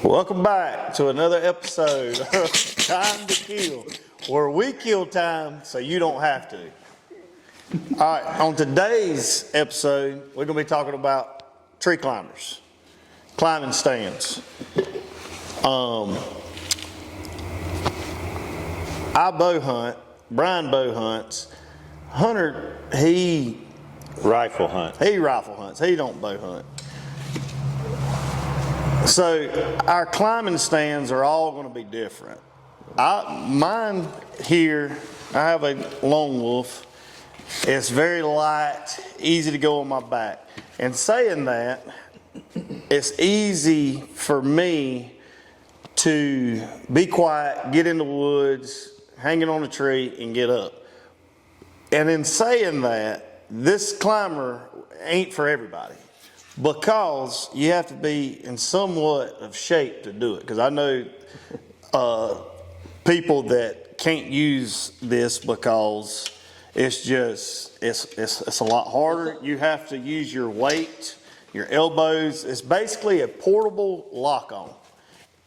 Welcome back to another episode of Time to Kill, where we kill time so you don't have to. All right, on today's episode, we're going to be talking about tree climbers, climbing stands. I bow hunt, Brian bow hunts. Hunter, he rifle hunts, he don't bow hunt. So our climbing stands are all going to be different. Mine here, I have a Lone Wolf. It's very light, easy to go on my back. And saying that, it's easy for me to be quiet, get in the woods, hang it on a tree, and get up. And in saying that, this climber ain't for everybody, because you have to be in somewhat of shape to do it. Because I know people that can't use this because it's a lot harder. You have to use your weight, your elbows. It's basically a portable lock-on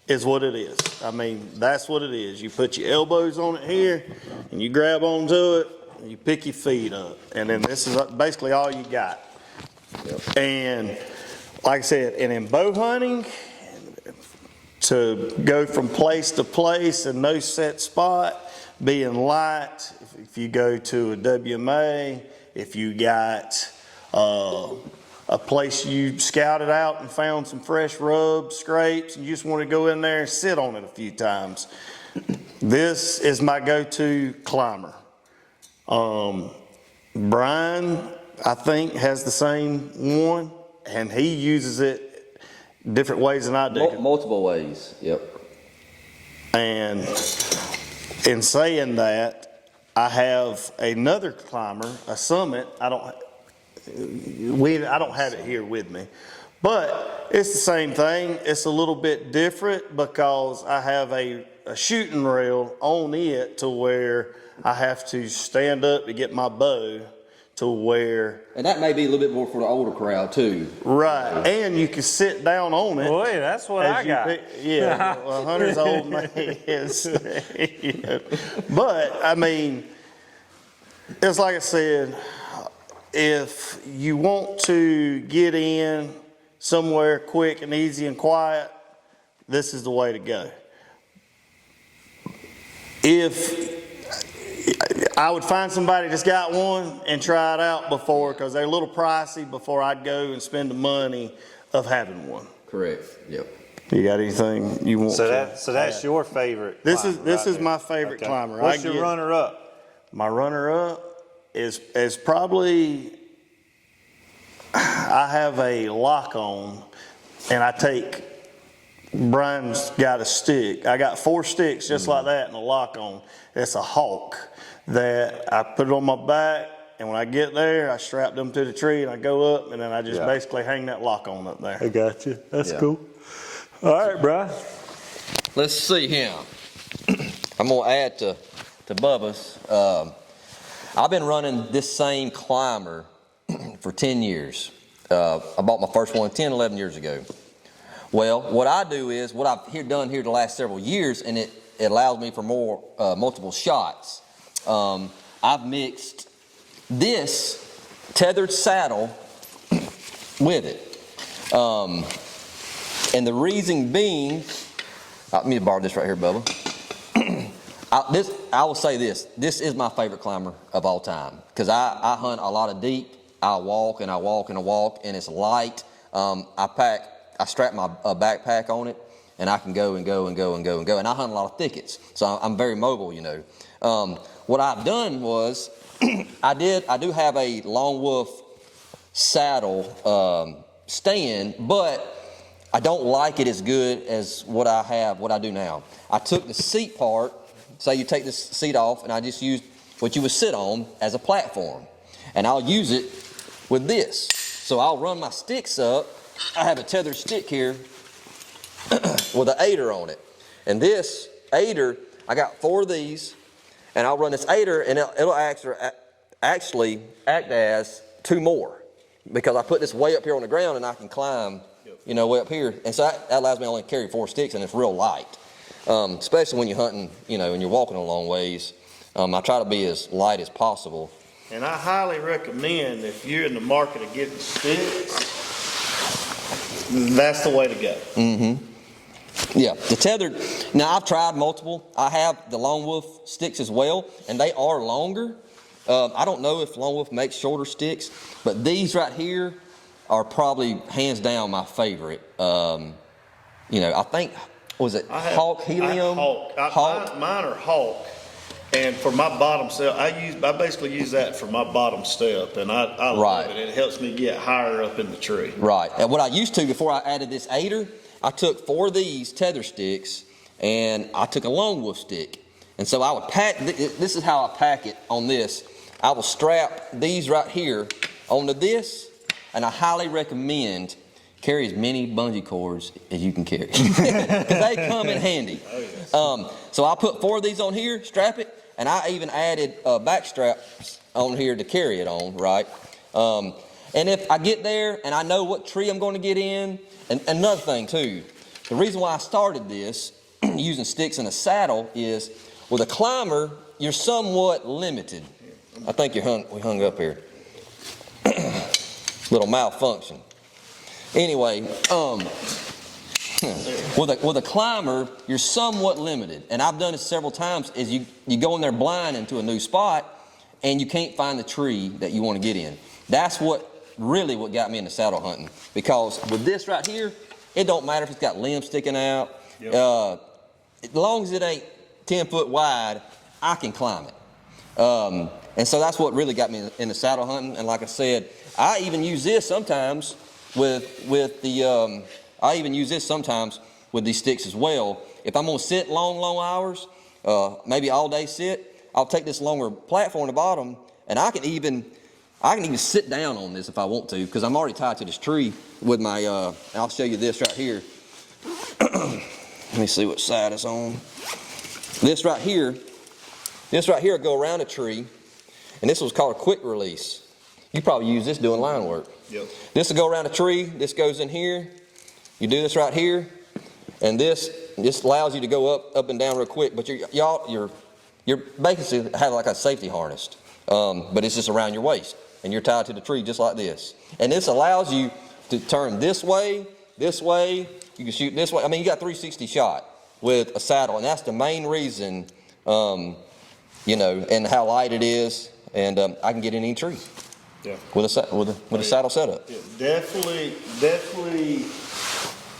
is what it is. I mean, that's what it is. You put your elbows on it here and you grab onto it and you pick your feet up. And then this is basically all you got. Yep. And like I said, and in bow hunting, to go from place to place and no set spot, being light, if you go to a WMA, if you got a place you scouted out and found some fresh rubs, scrapes, and you just want to go in there and sit on it a few times, this is my go-to climber. Brian, I think, has the same one, and he uses it different ways than I do. Multiple ways, yep. And in saying that, I have another climber, a Summit. I don't have it here with me, but it's the same thing. It's a little bit different because I have a shooting rail on it to where I have to stand up to get my bow to where. And that may be a little bit more for the older crowd too. Right, and you can sit down on it. Boy, that's what I got. Yeah, well, Hunter's old man is. You know. But, I mean, it's like I said, if you want to get in somewhere quick and easy and quiet, this is the way to go. If I would find somebody that's got one and try it out before, because they're a little pricey, before I'd go and spend the money of having one. Correct. Yep. You got anything you want? So that's your favorite. This is my favorite climber. What's your runner-up? My runner-up is probably, I have a lock-on, and I take. Brian's got a stick. I got 4 sticks just like that and a lock-on. It's a Hawk that I put it on my back, and when I get there, I strap them to the tree and I go up, and then I just basically hang that lock-on up there. I got you. That's cool. All right, Brian. Let's see here. I'm gonna add to Bubba's. I've been running this same climber for 10 years. I bought my first one 10, 11 years ago. Well, what I do is, what I've done here the last several years, and it allows me for more multiple shots. I've mixed this Tethrd saddle with it. And the reason being, let me borrow this right here, Bubba. I will say this is my favorite climber of all time, because I hunt a lot of deep. I walk and I walk and I walk, and it's light. I strap my backpack on it, and I can go and go and go and go and go. And I hunt a lot of thickets, so I'm very mobile, you know. What I've done was, I do have a Lone Wolf saddle stand, but I don't like it as good as what I do now. I took the seat part, say you take this seat off, and I just used what you would sit on as a platform. And I'll use it with this. So I'll run my sticks up. I have a Tethrd stick here with an aider on it. And this aider, I got 4 of these, and I'll run this aider, and it'll actually act as 2 more, because I put this way up here on the ground and I can climb you know, way up here. And so that allows me to only carry 4 sticks, and it's real light. Especially when you're hunting, you know, and you're walking a long ways. I try to be as light as possible. And I highly recommend, if you're in the market of getting sticks, that's the way to go. Yeah, the Tethrd, now I've tried multiple. I have the Lone Wolf sticks as well, and they are longer. I don't know if Lone Wolf makes shorter sticks, but these right here are probably hands down my favorite. You know, I think, was it Hawk Helium? Hawk. Mine are Hawk. And for my bottom step, I basically use that for my bottom step, and I love it. It helps me get higher up in the tree. Right. And what I used to before I added this aider, I took 4 of these Tethrd sticks, and I took a Lone Wolf stick. And so I would pack, this is how I pack it on this. I will strap these right here onto this, and I highly recommend carry as many bungee cords as you can carry, because they come in handy. So I put 4 of these on here, strap it, and I even added back straps on here to carry it on, right? And if I get there and I know what tree I'm going to get in, and another thing too, the reason why I started this using sticks in a saddle is with a climber, you're somewhat limited. I think we hung up here. Little malfunction. Anyway, with a climber, you're somewhat limited. And I've done it several times, is you go in there blind into a new spot and you can't find the tree that you want to get in. That's what got me into saddle hunting. Because with this right here, it don't matter if it's got limbs sticking out. Yep. As long as it ain't 10 foot wide, I can climb it. And so that's what really got me into saddle hunting. And like I said, I even use this sometimes with these sticks as well. If I'm gonna sit long hours, maybe all day sit, I'll take this longer platform at the bottom, and I can even sit down on this if I want to, because I'm already tied to this tree with my, I'll show you this right here. Let me see what side it's on. This right here will go around a tree, and this was called a quick release. You probably use this doing line work. Yep. This will go around a tree, this goes in here, you do this right here, and this allows you to go up and down real quick, but you're basically have like a safety harness, but it's just around your waist, and you're tied to the tree just like this. And this allows you to turn this way, you can shoot this way. I mean, you got 360 shot with a saddle, and that's the main reason, you know, and how light it is, and I can get in any tree. Yeah. With a saddle setup. Yeah, definitely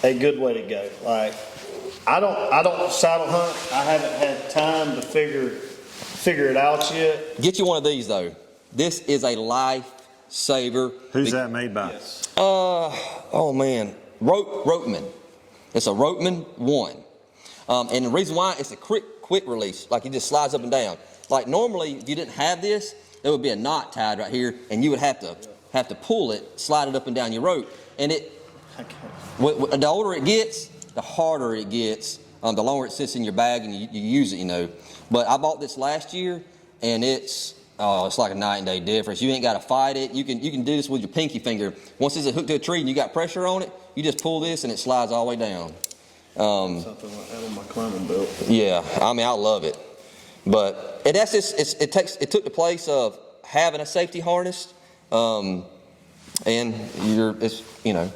a good way to go. Like, I don't saddle hunt. I haven't had time to figure it out yet. Get you one of these though. This is a lifesaver. Who's that made by? Yes. Oh man, Roteman. It's a Roteman 1. And the reason why, it's a quick release. Like, it just slides up and down. Like, normally if you didn't have this, there would be a knot tied right here, and you would have to pull it, slide it up and down your rope. And the older it gets, the harder it gets. The longer it sits in your bag and you use it, you know. But I bought this last year, and it's like a night and day difference. You ain't got to fight it. You can do this with your pinky finger. Once it's hooked to a tree and you got pressure on it, you just pull this and it slides all the way down. Something like that on my climbing belt. Yeah, I mean, I love it. But that's just, it took the place of having a safety harness, and you know,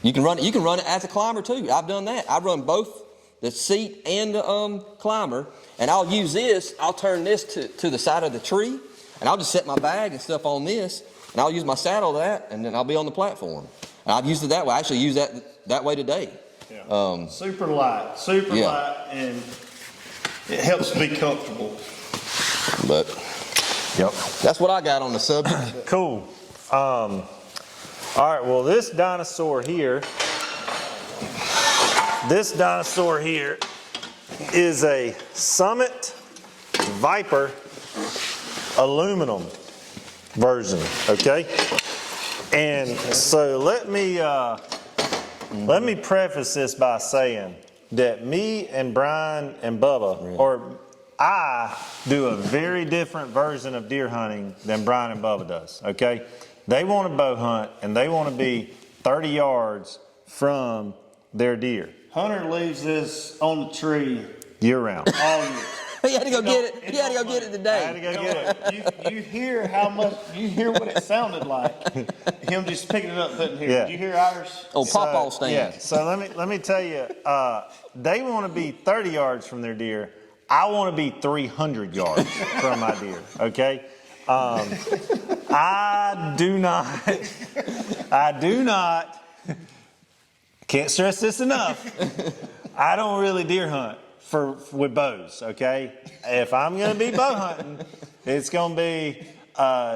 you can run it as a climber too. I've done that. I run both the seat and the climber, and I'll use this. I'll turn this to the side of the tree, and I'll just set my bag and stuff on this, and I'll use my saddle to that, and then I'll be on the platform. And I've used it that way. I actually use that way today. Yeah. Super light, and it helps be comfortable. But yep, that's what I got on the subject. Cool. All right, well, this dinosaur here is a Summit Viper aluminum version, okay? And so let me preface this by saying that me and Brian and Bubba, or I do a very different version of deer hunting than Brian and Bubba does, okay? They want to bow hunt, and they want to be 30 yards from their deer Hunter leaves this on the tree year round. all year. He had to go get it. He had to go get it I had to today. go get it. You hear how much, you hear what it sounded like. Him just picking it up, putting it here. Yeah. Did you hear ours? Oh, pawpaw stand. Yeah. So let me tell you, they want to be 30 yards from their deer. I want to be 300 yards from my deer. Okay. I do not. Can't stress this enough. I don't really deer hunt with bows. Okay. If I'm gonna be bow hunting, it's gonna be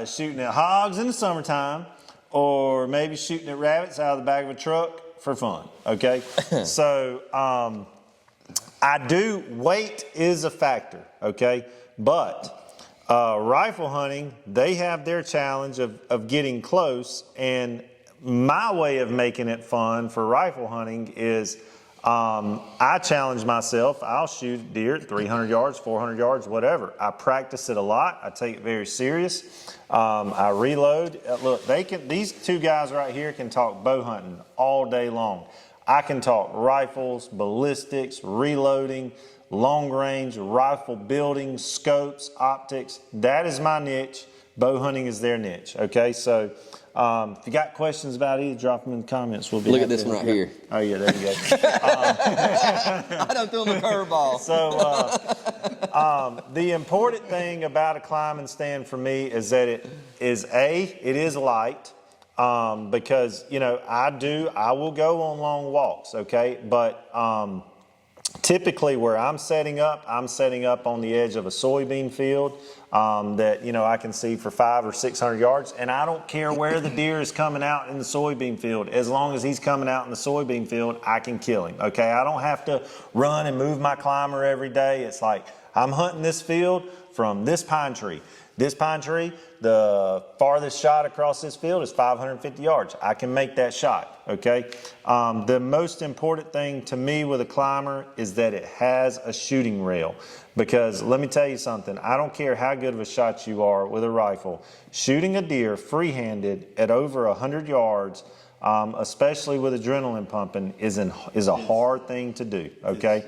shooting at hogs in the summertime, or maybe shooting at rabbits out of the back of a truck for fun. Okay. So weight is a factor. Okay, but. Rifle hunting, they have their challenge of getting close, and my way of making it fun for rifle hunting is I challenge myself. I'll shoot deer at 300 yards, 400 yards, whatever. I practice it a lot. I take it very serious. I reload. Look, these two guys right here can talk bow hunting all day long. I can talk rifles, ballistics, reloading, long range, rifle building, scopes, optics. That is my niche. Bow hunting is their niche. Okay, so if you got questions about either, drop them in the comments. We'll be Look at happy this to- one right here. Oh yeah, there you go. I don't throw him a curveball. So the important thing about a climbing stand for me is that it is light. Because I will go on long walks, okay? But typically where I'm setting up on the edge of a soybean field that I can see for 500 or 600 yards, and I don't care where the deer is coming out in the soybean field. As long as he's coming out in the soybean field, I can kill him, okay? I don't have to run and move my climber every day. It's like I'm hunting this field from this pine tree. This pine tree, the farthest shot across this field is 550 yards. I can make that shot, okay? The most important thing to me with a climber is that it has a shooting rail. Because let me tell you something, I don't care how good of a shot you are with a rifle, shooting a deer free-handed at over 100 yards, especially with adrenaline pumping, is a hard thing to do, okay?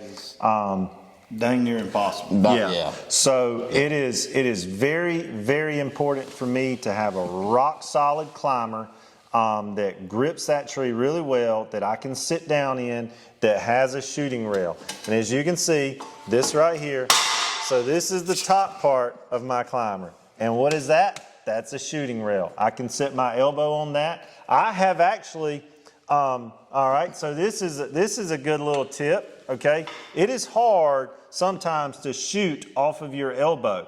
Dang near impossible. Yeah. So it is very, very important for me to have a rock solid climber that grips that tree really well, that I can sit down in, that has a shooting rail. And as you can see, this right here, so this is the top part of my climber. And what is that? That's a shooting rail. I can set my elbow on that. I have actually, all right, so this is a good little tip, okay? It is hard sometimes to shoot off of your elbow.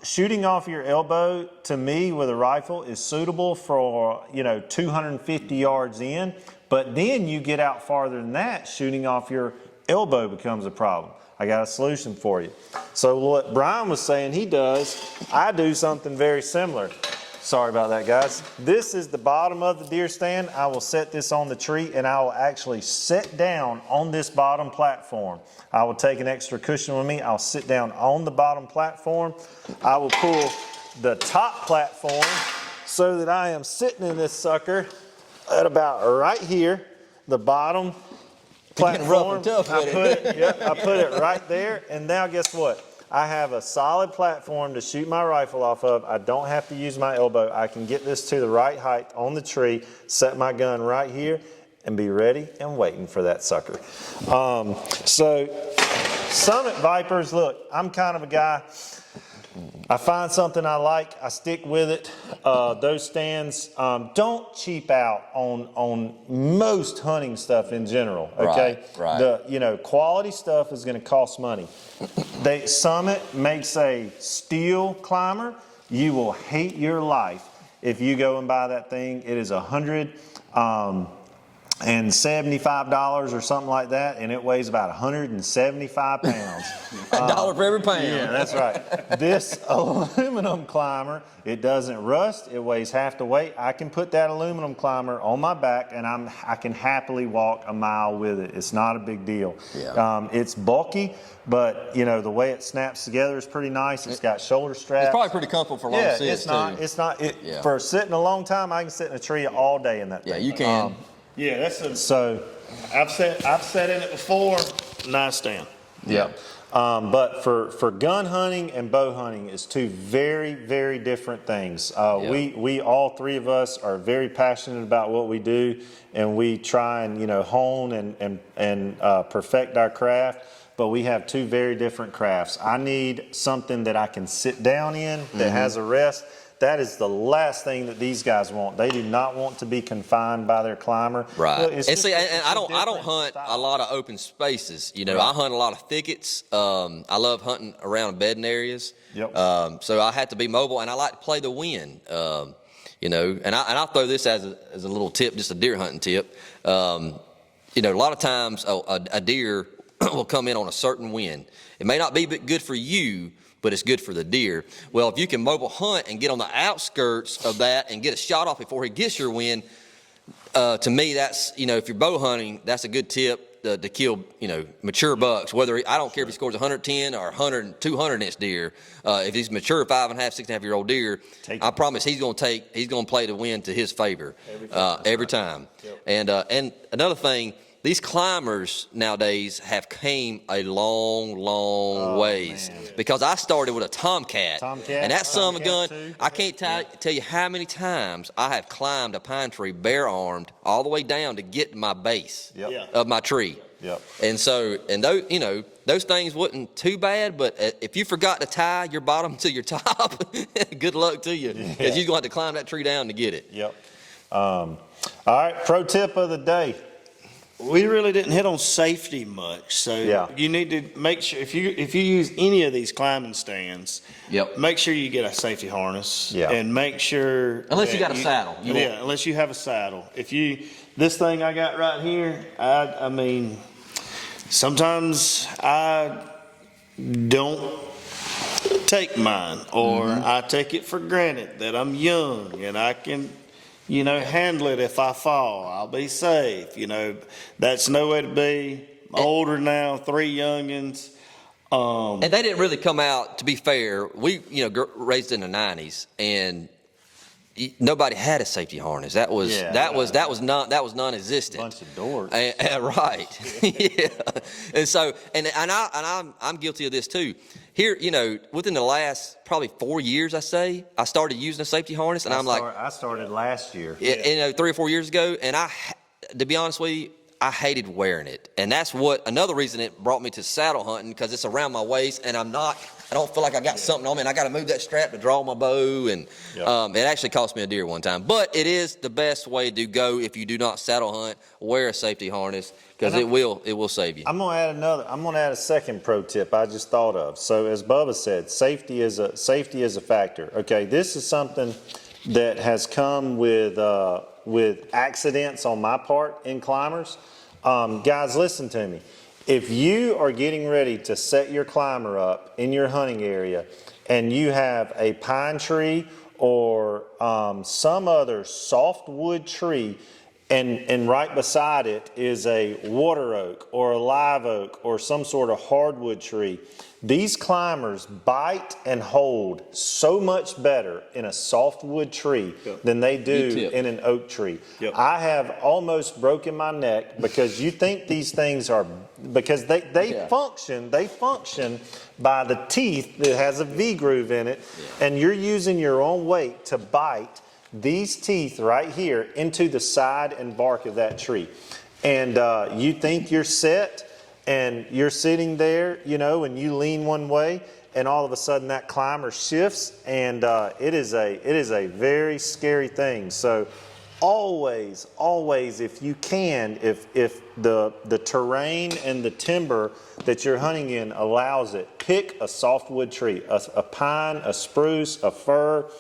Shooting off your elbow, to me, with a rifle is suitable for 250 yards in, but then you get out farther than that, shooting off your elbow becomes a problem. I got a solution for you. So what Brian was saying he does, I do something very similar. Sorry about that, guys. This is the bottom of the deer stand. I will set this on the tree, and I will actually sit down on this bottom platform. I will take an extra cushion with me. I'll sit down on the bottom platform. I will pull the top platform so that I am sitting in this sucker at about right here, the bottom platform. Rough and tough with I put it right there, and now guess what? I have a solid platform to shoot my rifle off of. I don't have to use my elbow. I can get this to the right height on the tree, set my gun right here, and be ready and waiting for that sucker. So Summit Vipers, look, I'm kind of a guy, I find something I like, I stick with it. Those stands, don't cheap out on most hunting stuff in general, okay? Right. The quality stuff is gonna cost money. Summit makes a steel climber. You will hate your life if you go and buy that thing. It is $175 or something like that, and it weighs about 175 pounds. $1 for every pound. Yeah, that's right. This aluminum climber, it doesn't rust. It weighs half the weight. I can put that aluminum climber on my back, and I can happily walk a mile with it. It's not a big deal. Yeah. It's bulky, but the way it snaps together is pretty nice. It's got shoulder straps. It's probably pretty comfortable for long sits, it's not. too. It's not. For sitting a long time, I can sit in a tree all day in that thing. Yeah, you can. Yeah, that's a. So, I've sat in it before. Nice stand. Yeah. but for gun hunting and bow hunting is two very, very different things. We all three of us are very passionate about what we do, and we try and hone and perfect our craft. But we have two very different crafts. I need something that I can sit down in that has a rest. That is the last thing that these guys want. They do not want to be confined by their climber. Right. Look, And see, and I don't hunt a lot of open spaces. I hunt a lot of thickets. I love hunting around bedding areas. Yep. So I have to be mobile, and I like to play the wind. And I'll throw this as a little tip, just a deer hunting tip. A lot of times a deer will come in on a certain wind. It may not be good for you, but it's good for the deer. Well, if you can mobile hunt and get on the outskirts of that and get a shot off before he gets your wind, to me, that's, if you're bow hunting, that's a good tip to kill, mature bucks. I don't care if he scores 110 or 100, 200-inch deer. If he's mature 5.5, 6.5-year-old deer, I promise he's going to play the wind to his favor every time. Yep. And another thing, these climbers nowadays have came a long ways. Man. Because I started with a Tomcat. And that son of a gun, too. I can't tell you how many times I have climbed a pine tree bare-armed all the way down to get to my base of my tree. Yep. And so, those things wasn't too bad, but if you forgot to tie your bottom to your top, good luck to you. Because you're going to have to climb that tree down to get it. Yep. All right, pro tip of the day. We really didn't hit on safety much, so you need to make sure if you use any of these climbing stands, make sure you get a safety harness, and make sure unless you got a saddle, unless you have a saddle. This thing I got right here, I mean, sometimes I don't take mine, or I take it for granted that I'm young and I can handle it. If I fall, I'll be safe. That's no way to be. I'm older now, 3 youngins. And they didn't really come out, to be fair. We, raised in the 90s, and nobody had a safety harness. That was non-existent. Bunch of dorks. Right. Yeah. And so, and I'm guilty of this too. Here, within the last probably 4 years, I started using a safety harness, and I started last year. 3 or 4 years ago, and to be honest with you, I hated wearing it, and that's another reason it brought me to saddle hunting, because it's around my waist, and I don't feel like I got something on me, and I got to move that strap to draw my bow, and it actually cost me a deer one time. But it is the best way to go if you do not saddle hunt. Wear a safety harness, because it will save you. I'm gonna add a second pro tip I just thought of. So as Bubba said, safety is a factor. Okay, this is something that has come with accidents on my part in climbers. Guys, listen to me. If you are getting ready to set your climber up in your hunting area and you have a pine tree or some other softwood tree, and right beside it is a water oak or a live oak or some sort of hardwood tree, these climbers bite and hold so much better in a softwood tree than they do in an oak tree. I have almost broken my neck because you think these things are, because they function by the teeth that has a V groove in it, and you're using your own weight to bite these teeth right here into the side and bark of that tree. And you think you're set, and you're sitting there, and you lean one way, and all of a sudden that climber shifts, and it is a very scary thing. So always, if you can, if the terrain and the timber that you're hunting in allows it, pick a softwood tree, a pine, a spruce, a fir,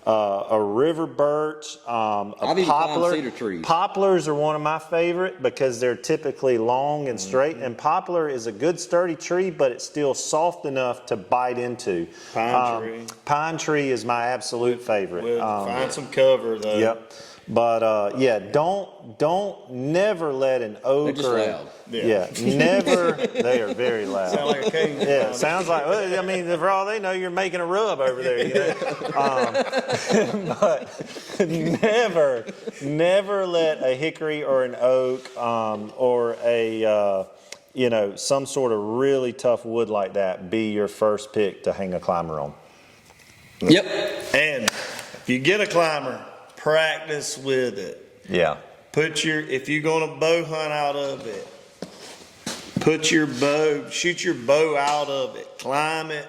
a river birch, a poplar. Cedar trees. Poplars are one of my favorite because they're typically long and straight, and poplar is a good sturdy tree, but it's still soft enough to bite into. Pine tree is my absolute favorite. We'll find some cover though. Yep. But yeah, don't never let an oak They're just or loud. never. They are very loud. Sound like a king. Yeah, sounds like. Well, I mean, for all they know, you're making a rub over there. You know? But never let a hickory or an oak or a some sort of really tough wood like that be your first pick to hang a climber on. Yep. And if you get a climber, practice with it. Yeah. If you're going to bow hunt out of it, shoot your bow out of it, climb it,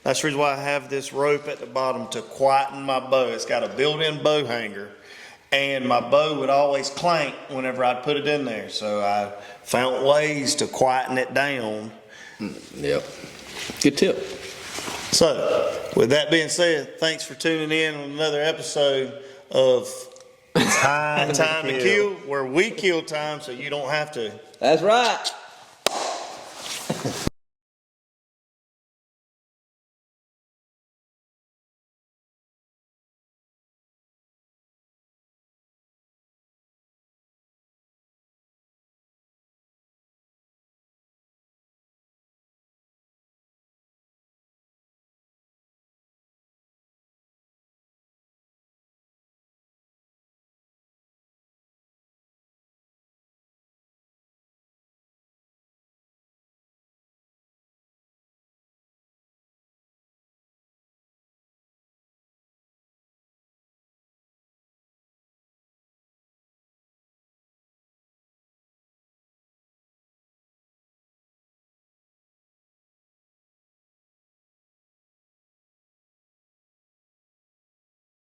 that's the reason why I have this rope at the bottom to quieten my bow. It's got a built-in bow hanger, and my bow would always clank whenever I'd put it in there. So I found ways to quieten it down. Yep. Good tip. So, with that being said, thanks for tuning in on another episode of Time to Kill, where we kill time so you don't have to. That's right.